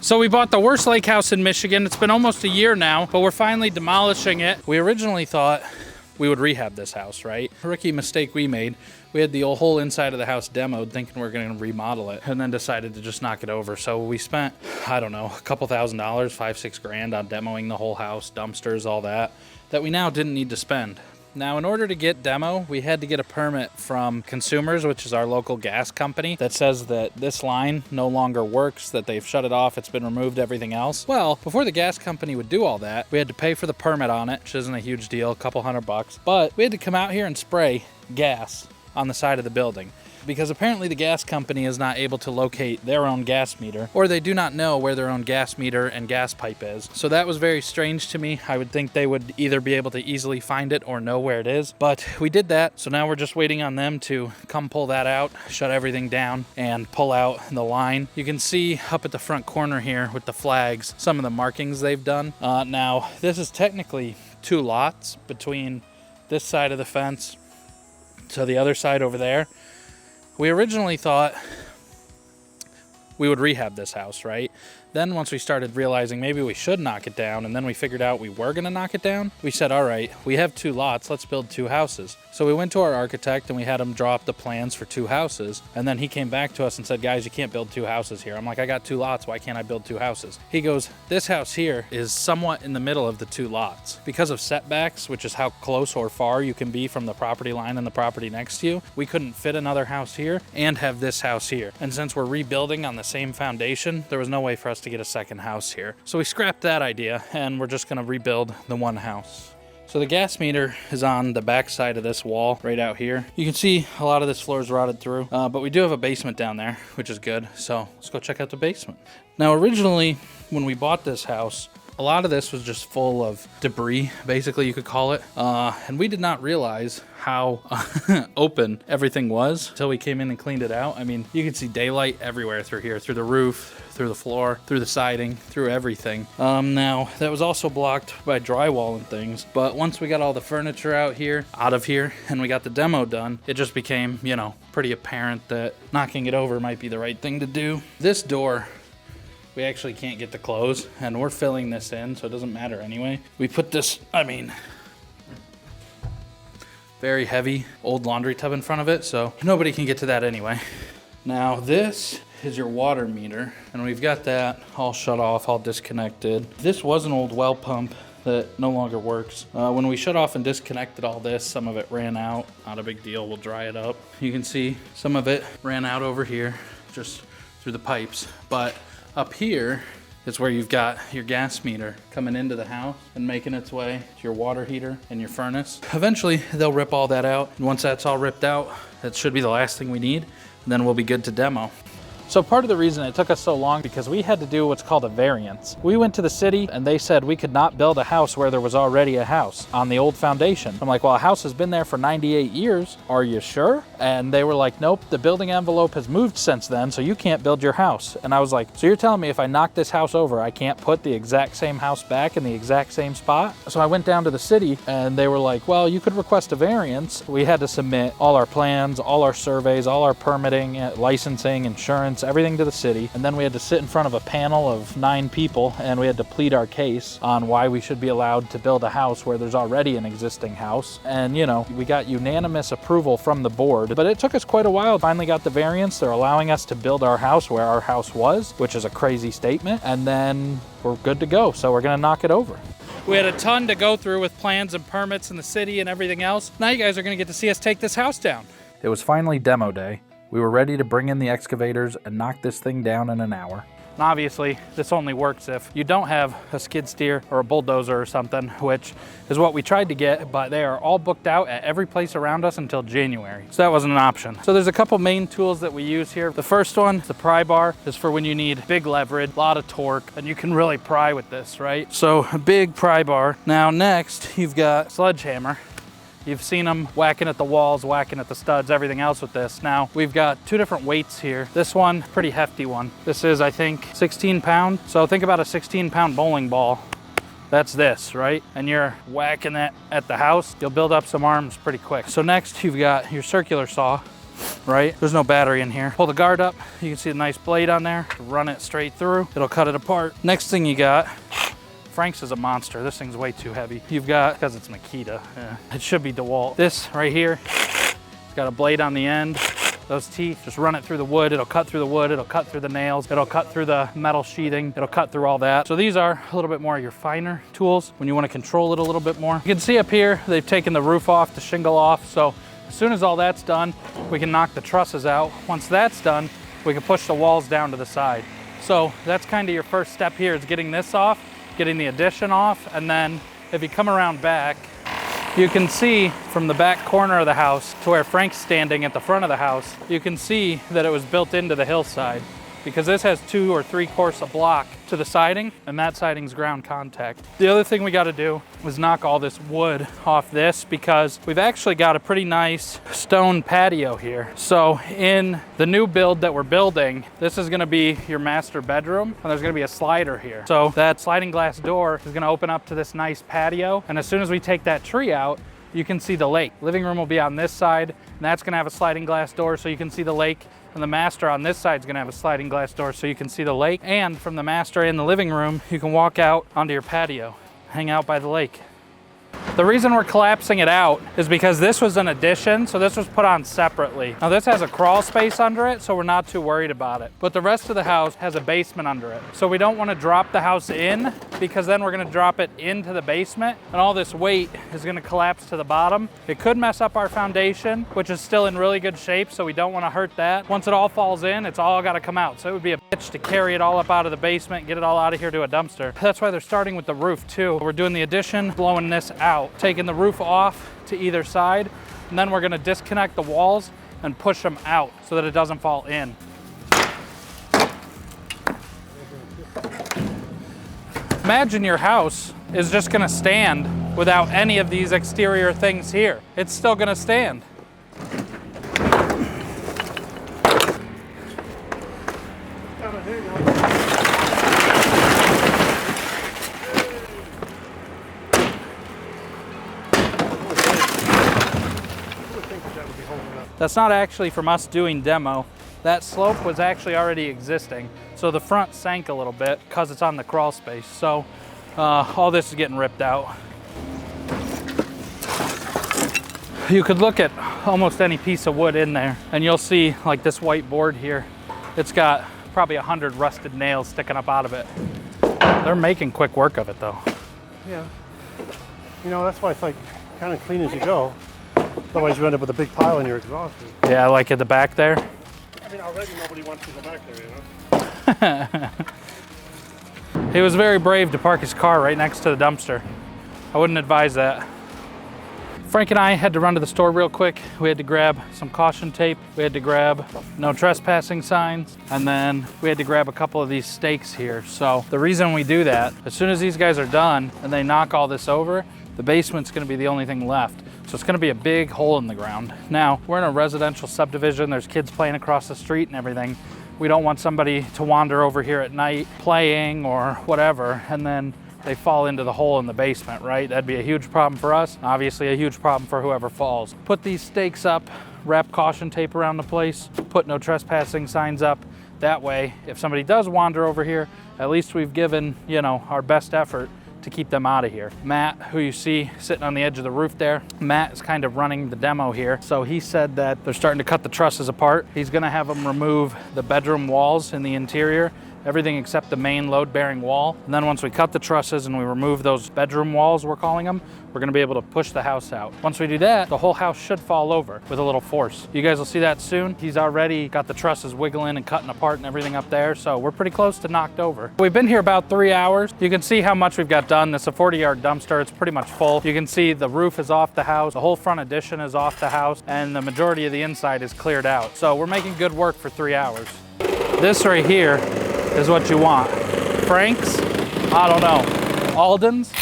So we bought the worst lake house in Michigan. It's been almost a year now, but we're finally demolishing it. We originally thought we would rehab this house, right? Rookie mistake we made. We had the whole inside of the house demoed thinking we were going to remodel it, and then decided to just knock it over. So we spent, I don't know, a couple $1,000s, $5-6 grand on demoing the whole house, dumpsters, all that we now didn't need to spend. Now, in order to get demo, we had to get a permit from Consumers, which is our local gas company, that says that this line no longer works, that they've shut it off, it's been removed, everything else. Well, before the gas company would do all that, we had to pay for the permit on it, which isn't a huge deal, a couple $100, but we had to come out here and spray gas on the side of the building, because apparently the gas company is not able to locate their own gas meter, or they do not know where their own gas meter and gas pipe is. So that was very strange to me. I would think they would either be able to easily find it or know where it is, but we did that. So now we're just waiting on them to come pull that out, shut everything down, and pull out the line. You can see up at the front corner here with the flags, some of the markings they've done. Now, this is technically 2 lots between this side of the fence to the other side over there. We originally thought we would rehab this house, right? Then once we started realizing maybe we should knock it down, and then we figured out we were gonna knock it down, we said, all right, we have 2 lots, let's build 2 houses. So we went to our architect and we had him draw up the plans for 2 houses. And then he came back to us and said, guys, you can't build 2 houses here. I'm like, I got 2 lots, why can't I build 2 houses? He goes, this house here is somewhat in the middle of the 2 lots. Because of setbacks, which is how close or far you can be from the property line and the property next to you, we couldn't fit another house here and have this house here. And since we're rebuilding on the same foundation, there was no way for us to get a second house here. So we scrapped that idea and we're just gonna rebuild the 1 house. So the gas meter is on the back side of this wall right out here. You can see a lot of this floor is rotted through, but we do have a basement down there, which is good. So let's go check out the basement. Now, originally, when we bought this house, a lot of this was just full of debris, basically you could call it. And we did not realize how open everything was until we came in and cleaned it out. I mean, you can see daylight everywhere through here, through the roof, through the floor, through the siding, through everything. Now, that was also blocked by drywall and things, but once we got all the furniture out of here, and we got the demo done, it just became, you know, pretty apparent that knocking it over might be the right thing to do. This door, we actually can't get to close, and we're filling this in, so it doesn't matter anyway. We put this, I mean, very heavy old laundry tub in front of it, so nobody can get to that anyway. Now, this is your water meter, and we've got that all shut off, all disconnected. This was an old well pump that no longer works. When we shut off and disconnected all this, some of it ran out. Not a big deal, we'll dry it up. You can see some of it ran out over here, just through the pipes, but up here is where you've got your gas meter coming into the house and making its way to your water heater and your furnace. Eventually, they'll rip all that out. And once that's all ripped out, that should be the last thing we need, and then we'll be good to demo. So part of the reason it took us so long because we had to do what's called a variance. We went to the city and they said we could not build a house where there was already a house on the old foundation. I'm like, well, a house has been there for 98 years. Are you sure? And they were like, nope, the building envelope has moved since then, so you can't build your house. And I was like, so you're telling me if I knock this house over, I can't put the exact same house back in the exact same spot? So I went down to the city and they were like, well, you could request a variance. We had to submit all our plans, all our surveys, all our permitting, licensing, insurance, everything to the city, and then we had to sit in front of a panel of 9 people and we had to plead our case on why we should be allowed to build a house where there's already an existing house. And you know, we got unanimous approval from the board, but it took us quite a while. Finally got the variance. They're allowing us to build our house where our house was, which is a crazy statement, and then we're good to go. So we're gonna knock it over. We had a ton to go through with plans and permits in the city and everything else. Now you guys are gonna get to see us take this house down. It was finally demo day. We were ready to bring in the excavators and knock this thing down in an hour. And obviously, this only works if you don't have a skid steer or a bulldozer or something, which is what we tried to get, but they are all booked out at every place around us until January. So that wasn't an option. So there's a couple main tools that we use here. The first one, the pry bar, is for when you need big leverage, a lot of torque, and you can really pry with this, right? So a big pry bar. Now next, you've got sledgehammer. You've seen them whacking at the walls, whacking at the studs, everything else with this. Now, we've got 2 different weights here. This one, pretty hefty one. This is, I think, 16 pound. So think about a 16-pound bowling ball. That's this, right? And you're whacking that at the house, you'll build up some arms pretty quick. So next, you've got your circular saw. right? There's no battery in here. Pull the guard up. You can see a nice blade on there. Run it straight through. It'll cut it apart. Next thing you got, Frank's is a monster. This thing's way too heavy. You've got, because it's Makita, it should be DeWalt. This right here, it's got a blade on the end. Those teeth, just run it through the wood. It'll cut through the wood. It'll cut through the nails. It'll cut through the metal sheathing. It'll cut through all that. So these are a little bit more of your finer tools when you want to control it a little bit more. You can see up here, they've taken the roof off, the shingle off. So as soon as all that's done, we can knock the trusses out. Once that's done, we can push the walls down to the side. So that's kind of your first step here, is getting this off, getting the addition off. And then if you come around back, you can see from the back corner of the house to where Frank's standing at the front of the house, you can see that it was built into the hillside, because this has 2 or 3 course of block to the siding, and that siding's ground contact. The other thing we got to do is knock all this wood off this, because we've actually got a pretty nice stone patio here. So in the new build that we're building, this is going to be your master bedroom, and there's going to be a slider here. So that sliding glass door is going to open up to this nice patio, and as soon as we take that tree out, you can see the lake. Living room will be on this side, and that's going to have a sliding glass door so you can see the lake. And the master on this side is going to have a sliding glass door so you can see the lake. And from the master in the living room, you can walk out onto your patio, hang out by the lake. The reason we're collapsing it out is because this was an addition, so this was put on separately. Now this has a crawl space under it, so we're not too worried about it. But the rest of the house has a basement under it. So we don't want to drop the house in, because then we're going to drop it into the basement, and all this weight is going to collapse to the bottom. It could mess up our foundation, which is still in really good shape, so we don't want to hurt that. Once it all falls in, it's all got to come out. So it would be a bitch to carry it all up out of the basement, get it all out of here to a dumpster. That's why they're starting with the roof too. We're doing the addition, blowing this out, taking the roof off to either side, and then we're going to disconnect the walls and push them out so that it doesn't fall in. Imagine your house is just going to stand without any of these exterior things here. It's still going to stand. That's not actually from us doing demo. That slope was actually already existing. So the front sank a little bit because it's on the crawl space. So all this is getting ripped out. You could look at almost any piece of wood in there and you'll see like this white board here. It's got probably 100 rusted nails sticking up out of it. They're making quick work of it though. Yeah. You know, that's why it's like kind of clean as you go. Otherwise you end up with a big pile in your exhaust. Yeah, like at the back there. I mean, already nobody wants to go back there, you know? He was very brave to park his car right next to the dumpster. I wouldn't advise that. Frank and I had to run to the store real quick. We had to grab some caution tape. We had to grab no trespassing signs. And then we had to grab a couple of these stakes here. So the reason we do that, as soon as these guys are done and they knock all this over, the basement's gonna be the only thing left. So it's gonna be a big hole in the ground. Now, we're in a residential subdivision. There's kids playing across the street and everything. We don't want somebody to wander over here at night playing or whatever, and then they fall into the hole in the basement, right? That'd be a huge problem for us. Obviously a huge problem for whoever falls. Put these stakes up, wrap caution tape around the place, put no trespassing signs up. That way, if somebody does wander over here, at least we've given, you know, our best effort to keep them out of here. Matt, who you see sitting on the edge of the roof there, Matt is kind of running the demo here. So he said that they're starting to cut the trusses apart. He's gonna have them remove the bedroom walls in the interior, everything except the main load-bearing wall. And then once we cut the trusses and we remove those bedroom walls, we're calling them, we're gonna be able to push the house out. Once we do that, the whole house should fall over with a little force. You guys will see that soon. He's already got the trusses wiggling and cutting apart and everything up there, so we're pretty close to knocked over. We've been here about 3 hours. You can see how much we've got done. This is a 40-yard dumpster. It's pretty much full. You can see the roof is off the house, the whole front addition is off the house, and the majority of the inside is cleared out. So we're making good work for 3 hours. This right here is what you want. Frank's, I don't know. Alden's,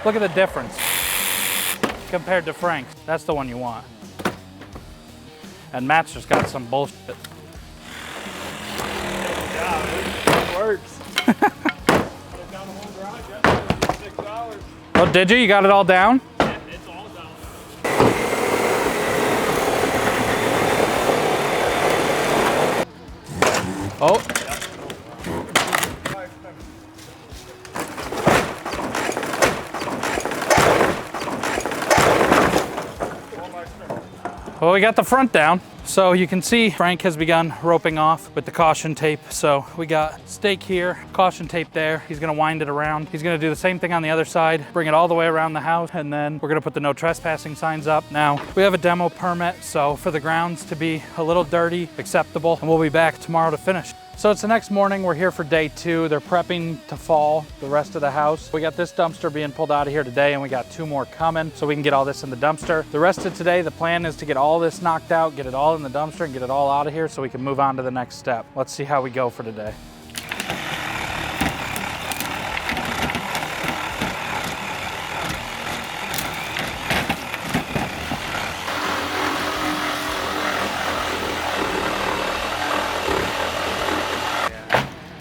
look at the difference compared to Frank's. That's the one you want. And Matt's just got some bullshit. Yeah, it works. Oh, did you? You got it all down? Yeah, it's all down. Oh. Well, we got the front down. So you can see Frank has begun roping off with the caution tape. So we got stake here, caution tape there. He's gonna wind it around. He's gonna do the same thing on the other side, bring it all the way around the house, and then we're gonna put the no trespassing signs up. Now, we have a demo permit, so for the grounds to be a little dirty, acceptable, and we'll be back tomorrow to finish. So it's the next morning, we're here for day 2. They're prepping to fall the rest of the house. We got this dumpster being pulled out of here today, and we got 2 more coming, so we can get all this in the dumpster. The rest of today, the plan is to get all this knocked out, get it all in the dumpster, and get it all out of here so we can move on to the next step. Let's see how we go for today.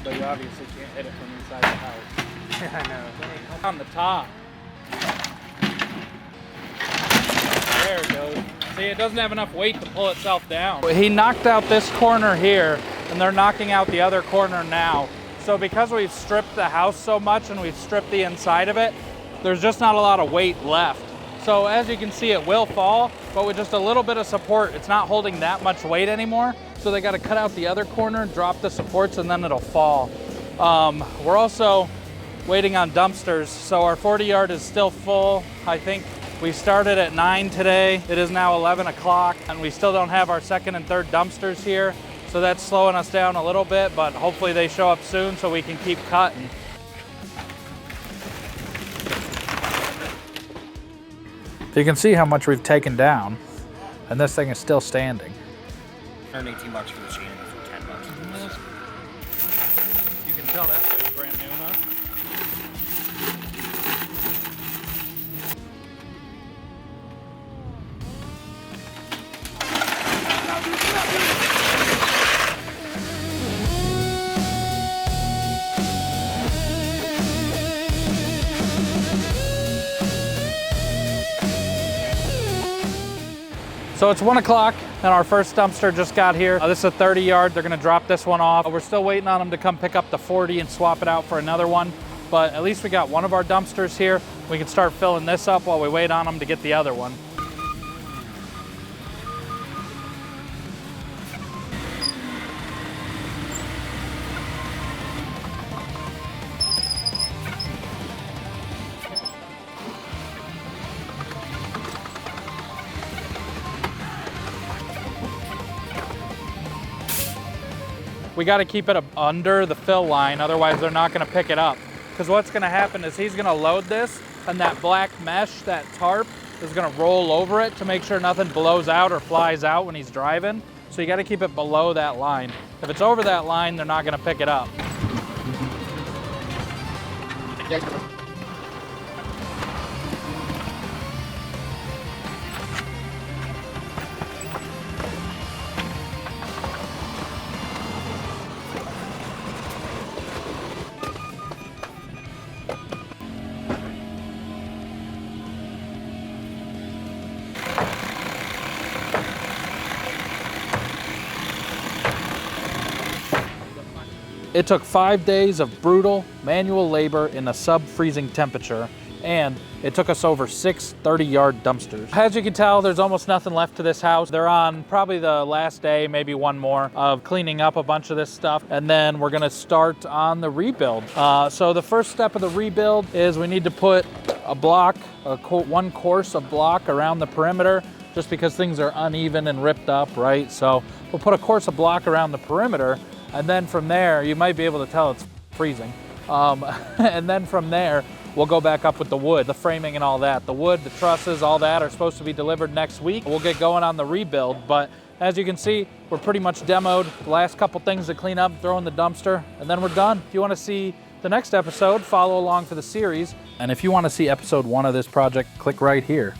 But you obviously can't hit it from inside the house. I know. On the top. There it goes. See, it doesn't have enough weight to pull itself down. He knocked out this corner here, and they're knocking out the other corner now. So because we've stripped the house so much and we've stripped the inside of it, there's just not a lot of weight left. So as you can see, it will fall, but with just a little bit of support, it's not holding that much weight anymore. So they got to cut out the other corner, drop the supports, and then it'll fall. We're also waiting on dumpsters. So our 40 yard is still full. I think we started at 9 today. It is now 11 o'clock, and we still don't have our second and third dumpsters here. So that's slowing us down a little bit, but hopefully they show up soon so we can keep cutting. You can see how much we've taken down, and this thing is still standing. $118 for the chain and for $10. You can tell that thing's brand new, huh? So it's 1 o'clock and our first dumpster just got here. This is a 30 yard. They're gonna drop this one off. We're still waiting on them to come pick up the 40 and swap it out for another one. But at least we got one of our dumpsters here. We can start filling this up while we wait on them to get the other one. We got to keep it under the fill line, otherwise they're not going to pick it up. Because what's going to happen is he's going to load this, and that black mesh, that tarp, is going to roll over it to make sure nothing blows out or flies out when he's driving. So you got to keep it below that line. If it's over that line, they're not going to pick it up. It took 5 days of brutal manual labor in a sub-freezing temperature, and it took us over 6 30-yard dumpsters. As you can tell, there's almost nothing left to this house. They're on probably the last day, maybe one more, of cleaning up a bunch of this stuff, and then we're gonna start on the rebuild. So the first step of the rebuild is we need to put a block, one course of block around the perimeter, just because things are uneven and ripped up, right? So we'll put a course of block around the perimeter, and then from there, you might be able to tell it's freezing. And then from there, we'll go back up with the wood, the framing and all that. The wood, the trusses, all that are supposed to be delivered next week. We'll get going on the rebuild, but as you can see, we're pretty much demoed. The last couple things to clean up, throw in the dumpster, and then we're done. If you wanna see the next episode, follow along for the series. And if you wanna see episode 1 of this project, click right here.